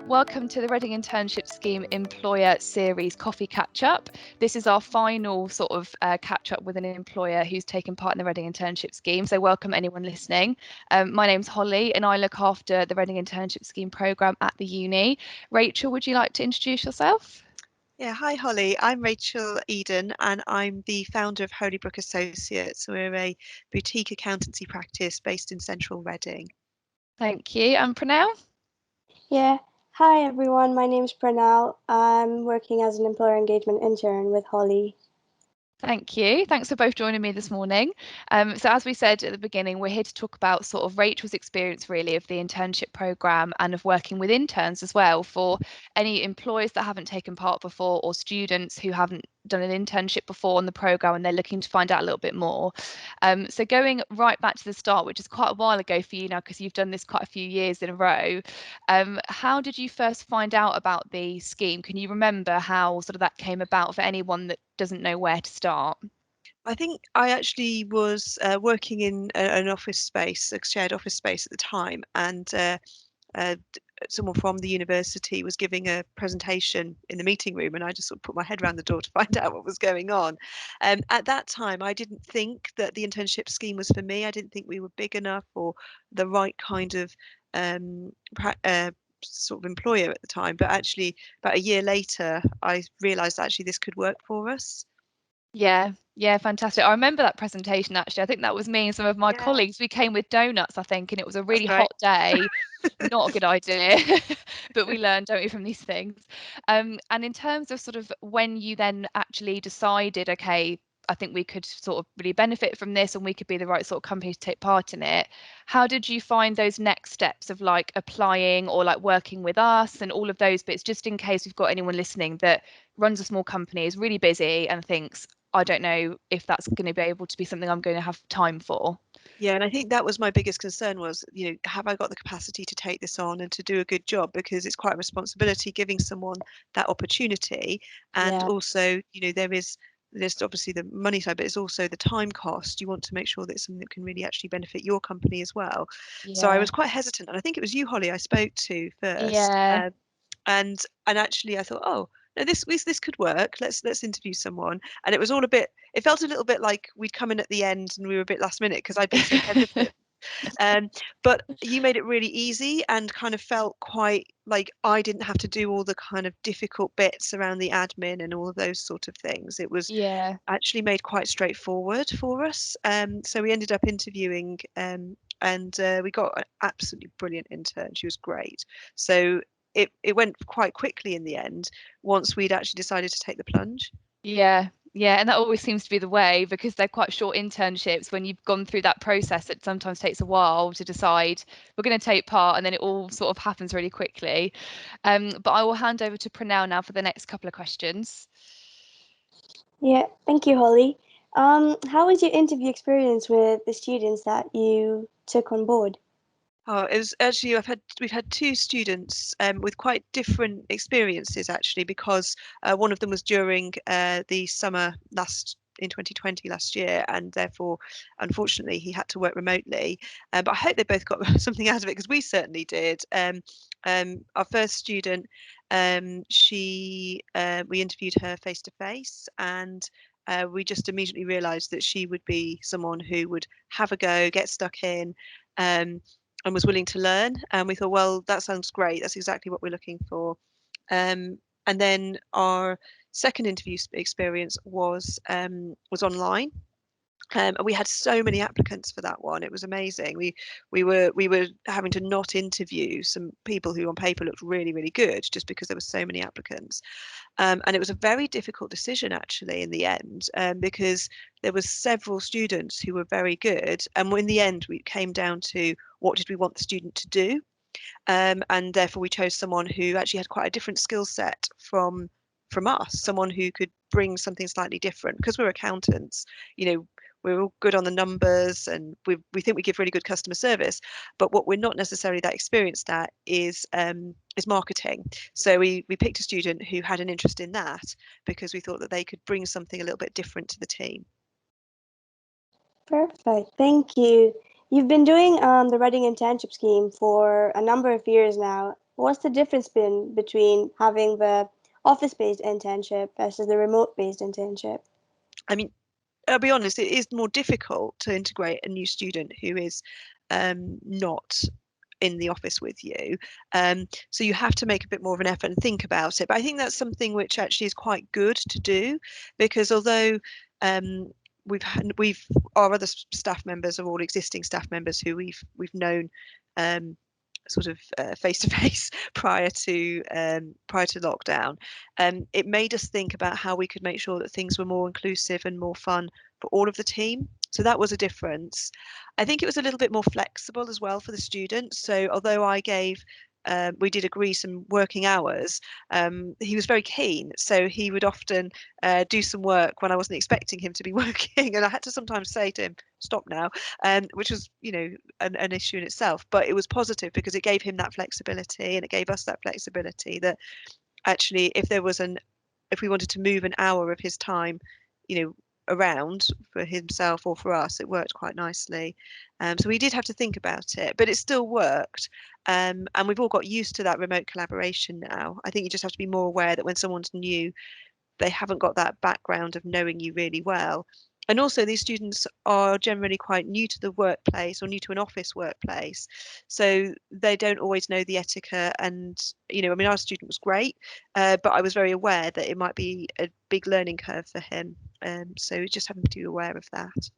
Welcome to the Reading Internship Scheme Employer Series Coffee Catch-Up. This is our final sort of catch-up with an employer who's taken part in the Reading Internship Scheme, so welcome anyone listening. My name's Holly and I look after the Reading Internship Scheme programme at the uni. Rachel, would you like to introduce yourself? Yeah, hi Holly, I'm Rachel Eden and I'm the founder of Holybrook Associates. We're a boutique accountancy practice based in central Reading. Thank you. And Pranell? Yeah. Hi everyone, my name's Pranal. I'm working as an employer engagement intern with Holly. Thank you. Thanks for both joining me this morning. So as we said at the beginning, we're here to talk about sort of Rachel's experience really of the internship programme and of working with interns as well for any employers that haven't taken part before or students who haven't done an internship before on the programme and they're looking to find out a little bit more. So going right back to the start, which is quite a while ago for you now because you've done this quite a few years in a row, how did you first find out about the scheme? Can you remember how sort of that came about for anyone that doesn't know where to start? I think I actually was working in an office space, a shared office space at the time, and someone from the university was giving a presentation in the meeting room, and I just sort of put my head around the door to find out what was going on. At that time, I didn't think that the internship scheme was for me. I didn't think we were big enough or the right kind of sort of employer at the time. But actually, about a year later, I realised actually this could work for us. Yeah, fantastic. I remember that presentation actually. I think that was me and some of my Yeah, colleagues. We came with donuts, I think, and it was a that's really right. hot day. Not a good idea, but we learn, don't we, from these things. And in terms of sort of when you then actually decided, okay, I think we could sort of really benefit from this and we could be the right sort of company to take part in it. How did you find those next steps of like applying or like working with us and all of those bits, just in case we've got anyone listening that runs a small company, is really busy and thinks, I don't know if that's going to be able to be something I'm going to have time for. Yeah, and I think that was my biggest concern was, have I got the capacity to take this on and to do a good job? Because it's quite a responsibility giving someone that opportunity. And Yeah. also, there's obviously the money side, but it's also the time cost. You want to make sure that it's something that can really actually benefit your company as well. So I Yeah. was quite hesitant, and I think it was you, Holly, I spoke to first. Yeah. And actually I thought, oh no, this could work. Let's interview someone. And it felt a little bit like we'd come in at the end and we were a bit last minute because I'd been so hesitant. But you made it really easy and kind of felt quite like I didn't have to do all the kind of difficult bits around the admin and all of those sort of things. It was Yeah. actually made quite straightforward for us. So we ended up interviewing, and we got an absolutely brilliant intern. She was great. So it went quite quickly in the end once we'd actually decided to take the plunge. Yeah. Yeah. And that always seems to be the way because they're quite short internships. When you've gone through that process, it sometimes takes a while to decide we're going to take part and then it all sort of happens really quickly. But I will hand over to Pranell now for the next couple of questions. Yeah, thank you, Holly. How was your interview experience with the students that you took on board? Oh, it was actually we've had two students with quite different experiences actually because one of them was during the summer in 2020 last year, and therefore unfortunately he had to work remotely, but I hope they both got something out of it because we certainly did. Our first student, we interviewed her face to face, and we just immediately realized that she would be someone who would have a go, get stuck in, and was willing to learn. And we thought, well, that sounds great. That's exactly what we're looking for. And then our second interview experience was online. And we had so many applicants for that one. It was amazing. We were having to not interview some people who on paper looked really, really good just because there were so many applicants. And it was a very difficult decision actually in the end, because there was several students who were very good, and in the end we came down to what did we want the student to do, and therefore we chose someone who actually had quite a different skill set from us, someone who could bring something slightly different because we're accountants. We're all good on the numbers and we think we give really good customer service, but what we're not necessarily that experienced at is marketing. So we picked a student who had an interest in that because we thought that they could bring something a little bit different to the team. Perfect, thank you. You've been doing the Reading Internship Scheme for a number of years now. what's the difference been between having the office-based internship versus the remote-based internship? I mean, I'll be honest, it is more difficult to integrate a new student who is not in the office with you. So you have to make a bit more of an effort and think about it. But I think that's something which actually is quite good to do, because although we've our other staff members are all existing staff members who we've known sort of face to face prior to lockdown. It made us think about how we could make sure that things were more inclusive and more fun for all of the team. So that was a difference. I think it was a little bit more flexible as well for the students. So although we did agree some working hours. He was very keen, so he would often do some work when I wasn't expecting him to be working, and I had to sometimes say to him, "Stop now," which was, an issue in itself. But it was positive because it gave him that flexibility, and it gave us that flexibility that actually, if we wanted to move an hour of his time, you know, around for himself or for us, it worked quite nicely. So we did have to think about it, but it still worked. And we've all got used to that remote collaboration now. I think you just have to be more aware that when someone's new, they haven't got that background of knowing you really well. And also, these students are generally quite new to the workplace or new to an office workplace. So they don't always know the etiquette. And, I mean, our student was great, but I was very aware that it might be a big learning curve for him. So just having to be aware of that.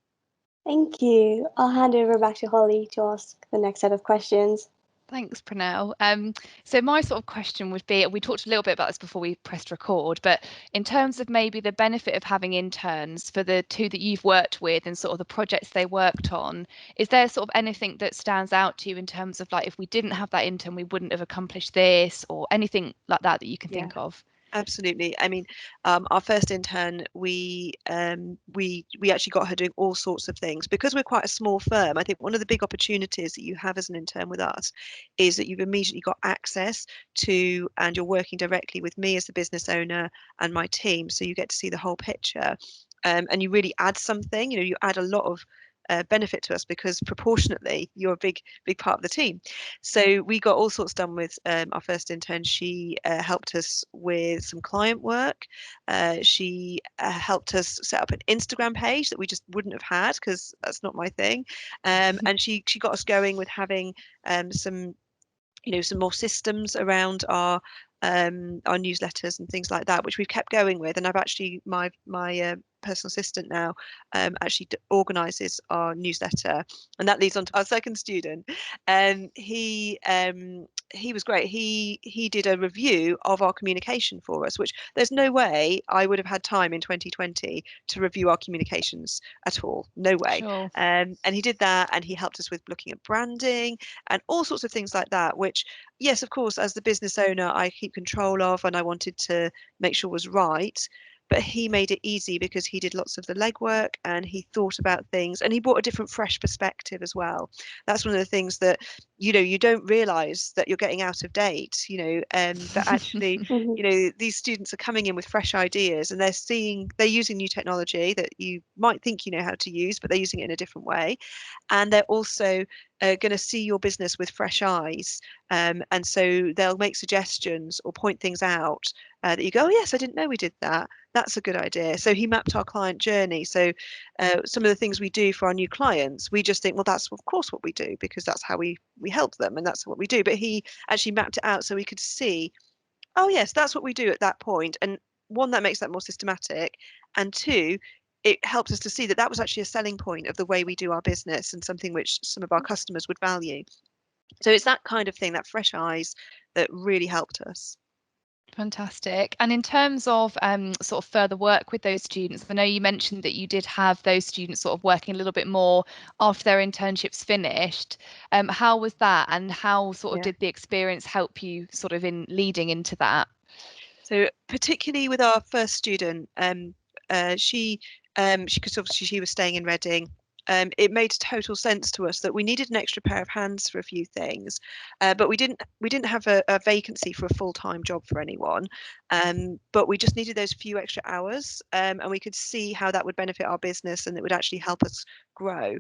Thank you. I'll hand over back to Holly to ask the next set of questions. Thanks, Pranell. So my sort of question would be, we talked a little bit about this before we pressed record, but in terms of maybe the benefit of having interns for the two that you've worked with and sort of the projects they worked on, is there sort of anything that stands out to you in terms of like, if we didn't have that intern, we wouldn't have accomplished this, or anything like that that you can think of? Absolutely. I mean, our first intern, we actually got her doing all sorts of things because we're quite a small firm. I think one of the big opportunities that you have as an intern with us is that you've immediately got access to, and you're working directly with me as the business owner and my team, so you get to see the whole picture, and you really add something. You add a lot of benefit to us because proportionately you're a big part of the team. So we got all sorts done with our first intern. She helped us with some client work. She helped us set up an Instagram page that we just wouldn't have had because that's not my thing. And she got us going with having some some more systems around our newsletters and things like that, which we've kept going with. And I've actually my personal assistant now actually organises our newsletter, and that leads on to our second student. And he was great. He did a review of our communication for us, which there's no way I would have had time in 2020 to review our communications at all. No way. Sure. And he did that, and he helped us with looking at branding and all sorts of things like that, which, yes, of course, as the business owner, I keep control of, and I wanted to make sure was right. But he made it easy because he did lots of the legwork and he thought about things, and he brought a different, fresh perspective as well. That's one of the things that, you don't realize that you're getting out of date, but actually, these students are coming in with fresh ideas, and they're using new technology that you might think you know how to use, but they're using it in a different way. And they're also going to see your business with fresh eyes. And so they'll make suggestions or point things out that you go, oh, yes, I didn't know we did that. That's a good idea. So he mapped our client journey. So some of the things we do for our new clients, we just think, well, that's of course what we do because that's how we help them and that's what we do. But he actually mapped it out so we could see, oh, yes, that's what we do at that point. And one, that makes that more systematic. And two, it helps us to see that that was actually a selling point of the way we do our business and something which some of our customers would value. So it's that kind of thing, that fresh eyes, that really helped us. Fantastic. And in terms of sort of further work with those students, I know you mentioned that you did have those students sort of working a little bit more after their internships finished. How was that, and how sort of Yeah. did the experience help you sort of in leading into that? So particularly with our first student, she because obviously she was staying in Reading. It made total sense to us that we needed an extra pair of hands for a few things, but we didn't have a vacancy for a full-time job for anyone. But we just needed those few extra hours, and we could see how that would benefit our business and it would actually help us grow.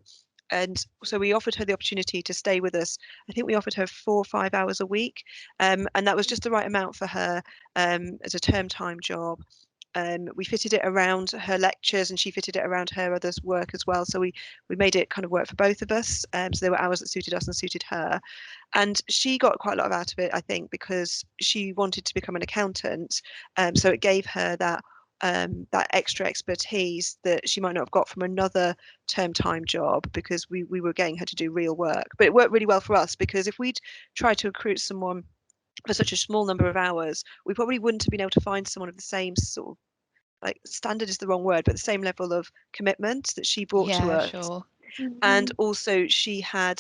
and so we offered her the opportunity to stay with us. I think we offered her 4 or 5 hours a week, and that was just the right amount for her as a term time job. We fitted it around her lectures, and she fitted it around her other's work as well. So we made it kind of work for both of us. So there were hours that suited us and suited her. And she got quite a lot out of it, I think, because she wanted to become an accountant. So it gave her that extra expertise that she might not have got from another term time job, because we were getting her to do real work. But it worked really well for us, because if we'd tried to recruit someone for such a small number of hours, we probably wouldn't have been able to find someone of the same sort of, like, standard is the wrong word, but the same level of commitment that she brought to Yeah, us. sure. And also she got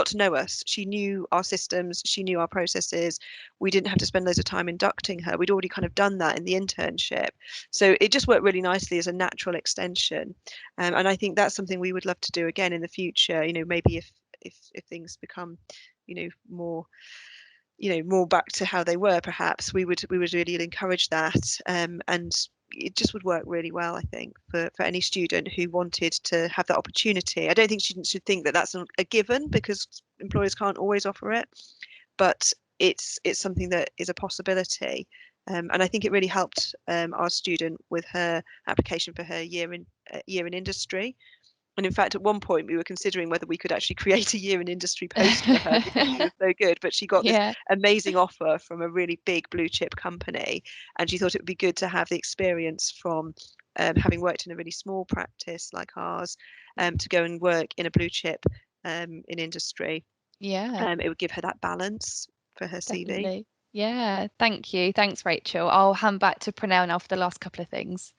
to know us. She knew our systems, she knew our processes. We didn't have to spend loads of time inducting her. We'd already kind of done that in the internship. So it just worked really nicely as a natural extension. And I think that's something we would love to do again in the future. Maybe if things become, more more back to how they were, perhaps we would really encourage that. And it just would work really well, I think, for any student who wanted to have that opportunity. I don't think students should think that that's a given, because employers can't always offer it, but it's something that is a possibility. And I think it really helped our student with her application for her year in industry. And in fact, at one point, we were considering whether we could actually create a year in industry post for her, because she was so good. But she got this amazing offer from a really big blue chip company, and she thought it would be good to have the experience from having worked in a really small practice like ours, to go and work in a blue chip in industry. It would give her that balance for her CV. Definitely. Yeah, thank you. Thanks, Rachel. I'll hand back to Pranell now for the last couple of things.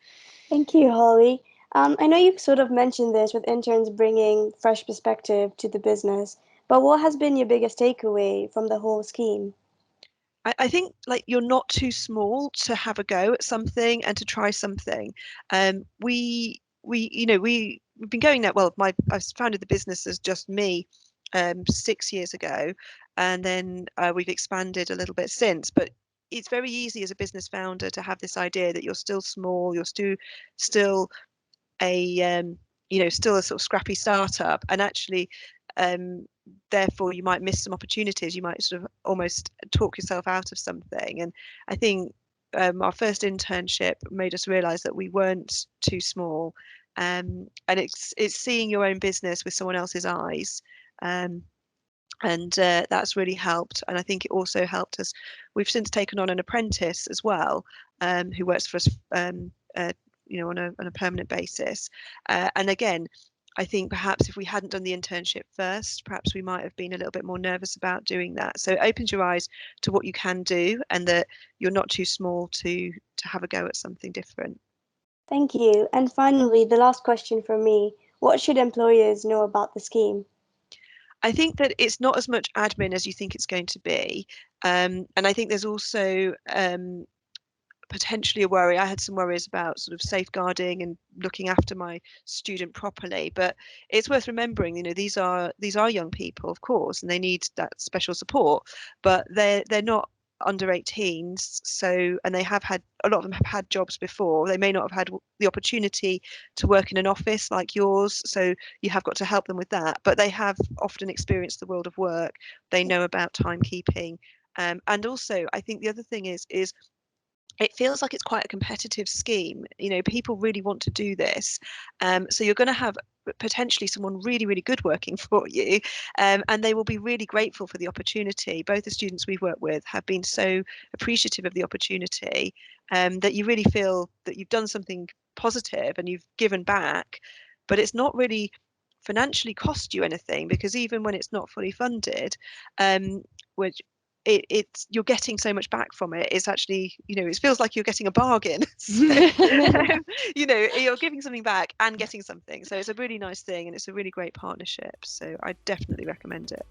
Thank you, Holly. I know you sort of mentioned this with interns bringing fresh perspective to the business, but what has been your biggest takeaway from the whole scheme? I think, like, you're not too small to have a go at something and to try something. We've been going now. Well, I founded the business as just me 6 years ago, and then we've expanded a little bit since. But it's very easy as a business founder to have this idea that you're still small, you're still a still a sort of scrappy startup, and actually therefore you might miss some opportunities. You might sort of almost talk yourself out of something. And I think our first internship made us realize that we weren't too small, and it's seeing your own business with someone else's eyes. And that's really helped. And I think it also helped us. We've since taken on an apprentice as well, who works for us on a permanent basis. And again, I think perhaps if we hadn't done the internship first, perhaps we might have been a little bit more nervous about doing that. So it opens your eyes to what you can do, and that you're not too small to have a go at something different. Thank you. And finally, the last question from me: what should employers know about the scheme? I think that it's not as much admin as you think it's going to be. And I think there's also potentially a worry. I had some worries about sort of safeguarding and looking after my student properly, but it's worth remembering, these are young people, of course, and they need that special support, but they're not under 18s. So, and a lot of them have had jobs before. They may not have had the opportunity to work in an office like yours, so you have got to help them with that, but they have often experienced the world of work. They know about timekeeping. And also, I think the other thing is it feels like it's quite a competitive scheme. People really want to do this. So you're going to have potentially someone really, really good working for you. And they will be really grateful for the opportunity. Both the students we've worked with have been so appreciative of the opportunity, that you really feel that you've done something positive and you've given back. But it's not really financially cost you anything, because even when it's not fully funded, which it's you're getting so much back from it. It's actually, it feels like you're getting a bargain. So, you're giving something back and getting something. So it's a really nice thing, and it's a really great partnership. So I definitely recommend it.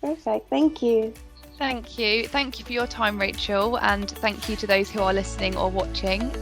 Perfect. Thank you. Thank you. Thank you for your time, Rachel, and thank you to those who are listening or watching.